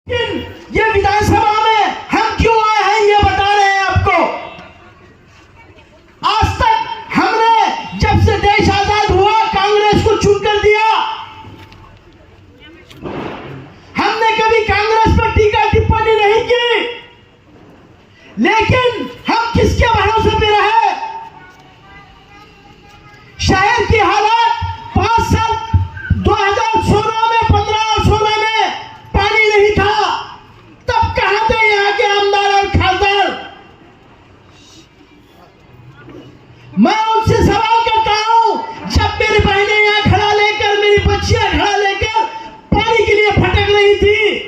ये विधानसभा में हम क्यों आए हैं ये बता रहे हैं आपको। आज तक हमने जब से देश आजाद हुआ कांग्रेस को चुन कर दिया। हमने कभी कांग्रेस पर टीका टिप्पणी नहीं की, लेकिन हम किसके भरोसे पे रहे। शहर की हालत 5 साल 2016 में 15 और 16 में पानी नहीं था। तब कहां थे यहां के आमदार और खासदार। मैं उनसे सवाल करता हूं, जब मेरी बहनें यहां खड़ा लेकर, मेरी बच्चियां खड़ा लेकर पानी के लिए भटक रही थी,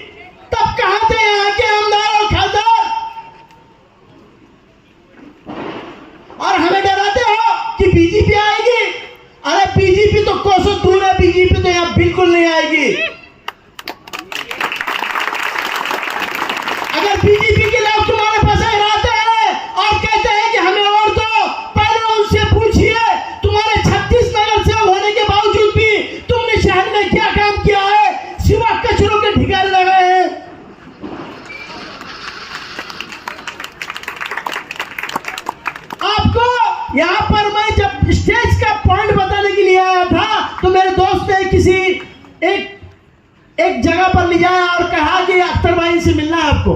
तब कहां थे यहां के आमदार और खासदार। और हमें डराते हो कि बीजेपी आएगी। अरे बीजेपी तो कोसों दूर है, बीजेपी तो यहां बिल्कुल नहीं आएगी। अगर बीजेपी के लोग तुम्हारे पास आते हैं और कहते हैं कि हमें और दो, पहले उनसे पूछिए तुम्हारे 36 नगर सेवक होने के बावजूद भी तुमने शहर में क्या काम किया है, सिवा कचरों के ढिगारे लगाए हैं। आपको यहां पर मैं जब स्टेज का पॉइंट बताने के लिए आया था, तो मेरे दोस्त ने किसी एक जगह पर ले जाया और कहा कि अख्तर भाई से मिलना है आपको।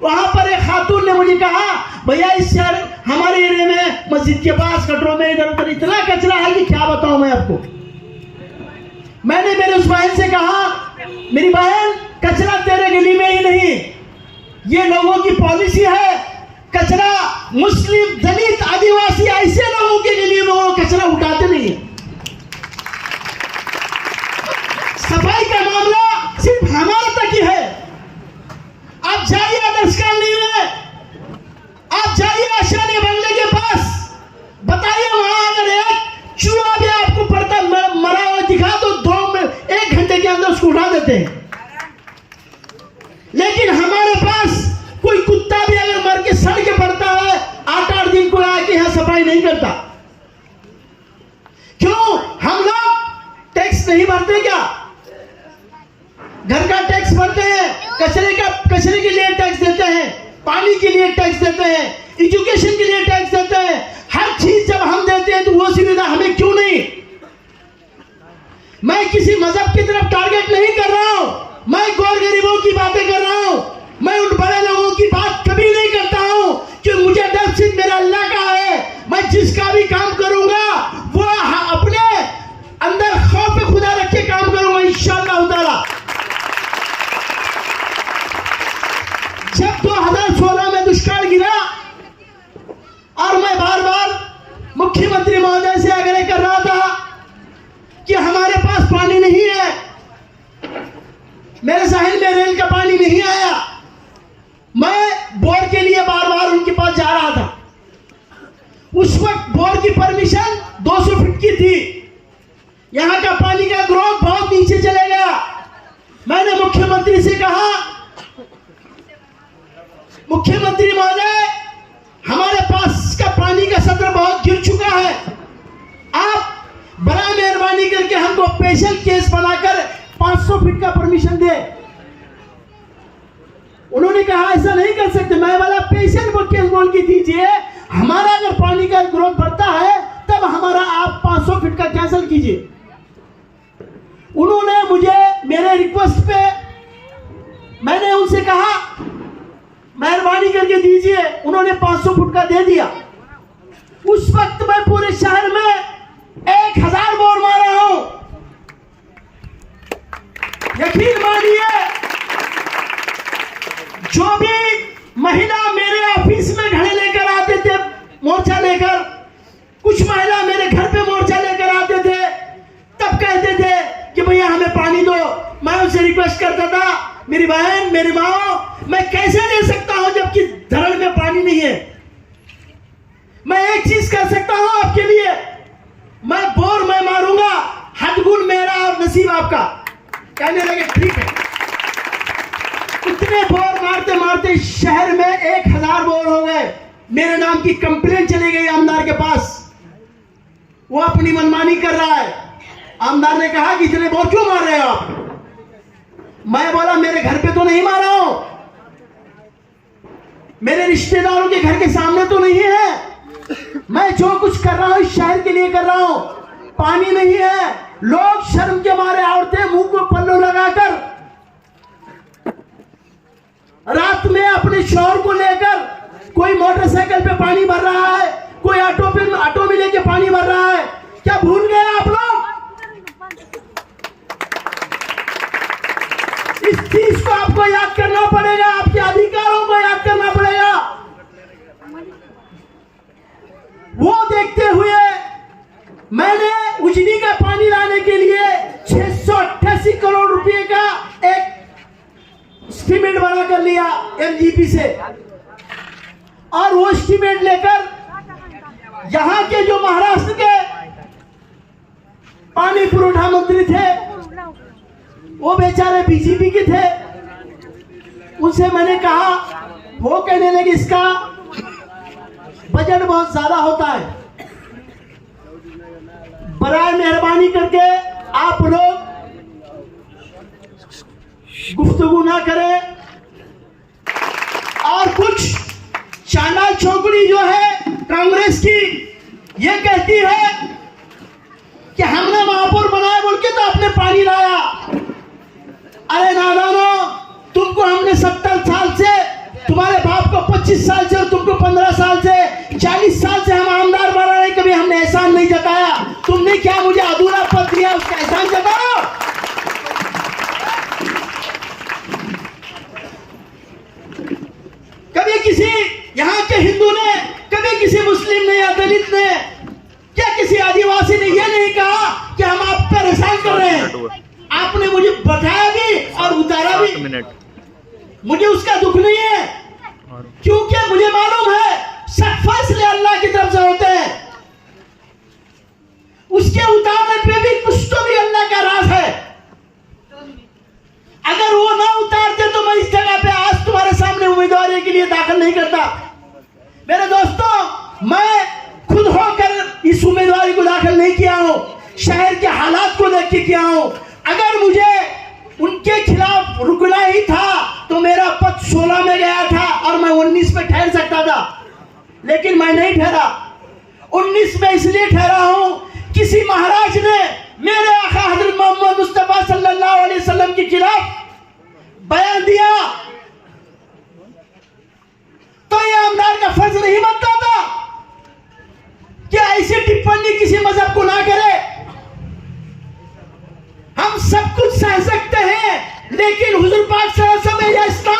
वहां पर एक खातून ने मुझे कहा, भैया इस शहर हमारे एरिया में मस्जिद के पास गटरों में इधर उधर इतना कचरा है कि क्या बताऊं मैं आपको। मैंने मेरे उस बहन से कहा, मेरी बहन कचरा तेरे गली में ही नहीं, ये लोगों की पॉलिसी है। कचरा मुस्लिम, दलित, आदिवासी ऐसे लोगों के गली में वो कचरा उठाते नहीं है। सफाई का मामला सिर्फ हमारे तक ही है। आप जाइए आदर्श कॉलोनी में, आप जाइए आशियाने बंगले के पास, बताइए वहां अगर एक चूहा भी आपको पड़ता मरा हुआ दिखा तो 1 घंटे के अंदर उसको उठा देते हैं। लेकिन हमारे पास कोई कुत्ता भी अगर मर के सड़ के पड़ता है, 8-8 दिन को आके यहां सफाई नहीं करता। क्यों? हम लोग टैक्स नहीं भरते क्या? घर का टैक्स भरते हैं, कचरे के लिए टैक्स देते हैं, पानी के लिए टैक्स देते हैं, एजुकेशन के लिए टैक्स देते हैं। हर चीज जब हम देते हैं तो वो सुविधा हमें क्यों नहीं। मैं किसी मजहब की तरफ टारगेट नहीं कर रहा हूं, मैं गौर गरीबों की बातें कर रहा हूं। मैं उन बड़े लोगों की बात कभी नहीं करता हूं कि मुझे डर सिर्फ मेरा अल्लाह का है। मैं जिसका भी काम करूंगा वो अपने अंदर खौफ खुदा रख के काम करूंगा इंशाअल्लाह ताला। जब 2016 में दुष्काल गिरा और मैं बार बार मुख्यमंत्री महोदय से आग्रह कर रहा था कि हमारे पास पानी नहीं है, मेरे साहिल में रेल का पानी नहीं आया। मैं बोर के लिए बार बार उनके पास जा रहा था। उस वक्त बोर की परमिशन 200 फीट की थी। यहां का पानी का ग्रोथ बहुत नीचे चले गया। मैंने मुख्यमंत्री से कहा, मुख्यमंत्री महोदय हमारे पास का पानी का सत्र बहुत गिर चुका है, आप बड़ा मेहरबानी करके हमको स्पेशल केस बनाकर 500 फीट का परमिशन दे। उन्होंने कहा ऐसा नहीं कर सकते। मैं वाला पेशेंट को केस बोल के दीजिए, हमारा अगर पानी का ग्रोथ बढ़ता है तब हमारा आप 500 फीट का कैंसिल कीजिए। उन्होंने मुझे मेरे रिक्वेस्ट पे मैंने उनसे कहा मेहरबानी करके दीजिए, उन्होंने 500 फुट का दे दिया। उस वक्त मैं पूरे शहर में 1000 बोर मारा हूं। यकीन मानिए, जो भी महिला मेरे ऑफिस में घड़े लेकर आते थे मोर्चा लेकर, कुछ महिला मेरे घर पे मोर्चा लेकर आते थे, तब कहते थे कि भैया हमें पानी दो। मैं उनसे रिक्वेस्ट करता था, मेरी बहन, मेरी माँ, मैं कैसे दे सकता हूं जबकि धरण में पानी नहीं है। मैं एक चीज कर सकता हूं आपके लिए, मैं बोर मैं मारूंगा, हदगुण मेरा और नसीब आपका। कहने लगे ठीक है। इतने बोर मारते मारते शहर में 1000 बोर हो गए। मेरे नाम की कंप्लेंट चली गई आमदार के पास, वो अपनी मनमानी कर रहा है। आमदार ने कहा कि इतने बोर क्यों मार रहे हो आप। मैं बोला मेरे घर पे तो नहीं मारा हूं, मेरे रिश्तेदारों के घर के सामने तो नहीं है। मैं जो कुछ कर रहा हूं इस शहर के लिए कर रहा हूं। पानी नहीं है, लोग शर्म के मारे औरतें मुंह को पल्लू लगाकर रात में अपने शौहर को लेकर कोई मोटरसाइकिल पे पानी भर रहा है, कोई ऑटो में लेके पानी भर रहा है। क्या भूल गए आप लोग? इस चीज को आपको याद करना पड़ेगा, आपके अधिकारों को याद करना पड़ेगा। वो देखते हुए मैंने उजनी का पानी लाने के लिए 688 करोड़ रुपए का एक एस्टीमेट बना कर लिया एमजीपी से, और वो एस्टीमेट लेकर यहां के जो महाराष्ट्र के पानी पुरवठा मंत्री थे, वो बेचारे बीजेपी के थे, उनसे मैंने कहा, वो कहने लगे इसका बजट बहुत ज्यादा होता है, बराए मेहरबानी करके आप लोग गुफ्तगू ना करें। और कुछ चालाक छोकरी जो है कांग्रेस की, ये कहती है कि हमने महापौर बनाए बोल के तो आपने पानी लाया। अरे नादानो, तुमको हमने 70 साल से, तुम्हारे बाप को 25 साल से और तुमको 15 साल से, 40 साल से हम आमदार बना रहे, कभी हमने एहसान नहीं जताया। तुमने क्या मुझे अधूरा पद दिया, उसका एहसान जताओ। कभी किसी यहाँ के हिंदू ने, कभी किसी मुस्लिम ने या दलित ने, क्या किसी आदिवासी ने यह नहीं कहा कि हम आप पर एहसान कर रहे हैं? आपने मुझे बताया भी और उतारा भी, मुझे उसका दुख नहीं है, क्योंकि मुझे मालूम है सब फैसले अल्लाह की तरफ से होते हैं। उसके उतारने पे भी कुछ तो भी अल्लाह का राज है। अगर वो ना उतारते तो मैं इस जगह पे आज तुम्हारे सामने उम्मीदवारी के लिए दाखिल नहीं करता। मेरे दोस्तों, मैं खुद होकर इस उम्मीदवारी को दाखिल नहीं किया हूं, शहर के हालात को देख के किया हूं। अगर मुझे उनके खिलाफ रुकना ही था तो मेरा पद 16 में गया था और मैं 19 में ठहर सकता था, लेकिन मैं नहीं ठहरा। 19 में इसलिए ठहरा हूं, किसी महाराज ने मेरे आका हजरत मोहम्मद मुस्तफा सल्लल्लाहु अलैहि वसल्लम के खिलाफ बयान दिया तो ये आमदार का फर्ज नहीं बनता था कि ऐसी टिप्पणी किसी मजहब को ना करे। हम सब कुछ सह सकते हैं, लेकिन हुजूर पाक सल्लल्लाहु अलैहि वसल्लम या इस्लाम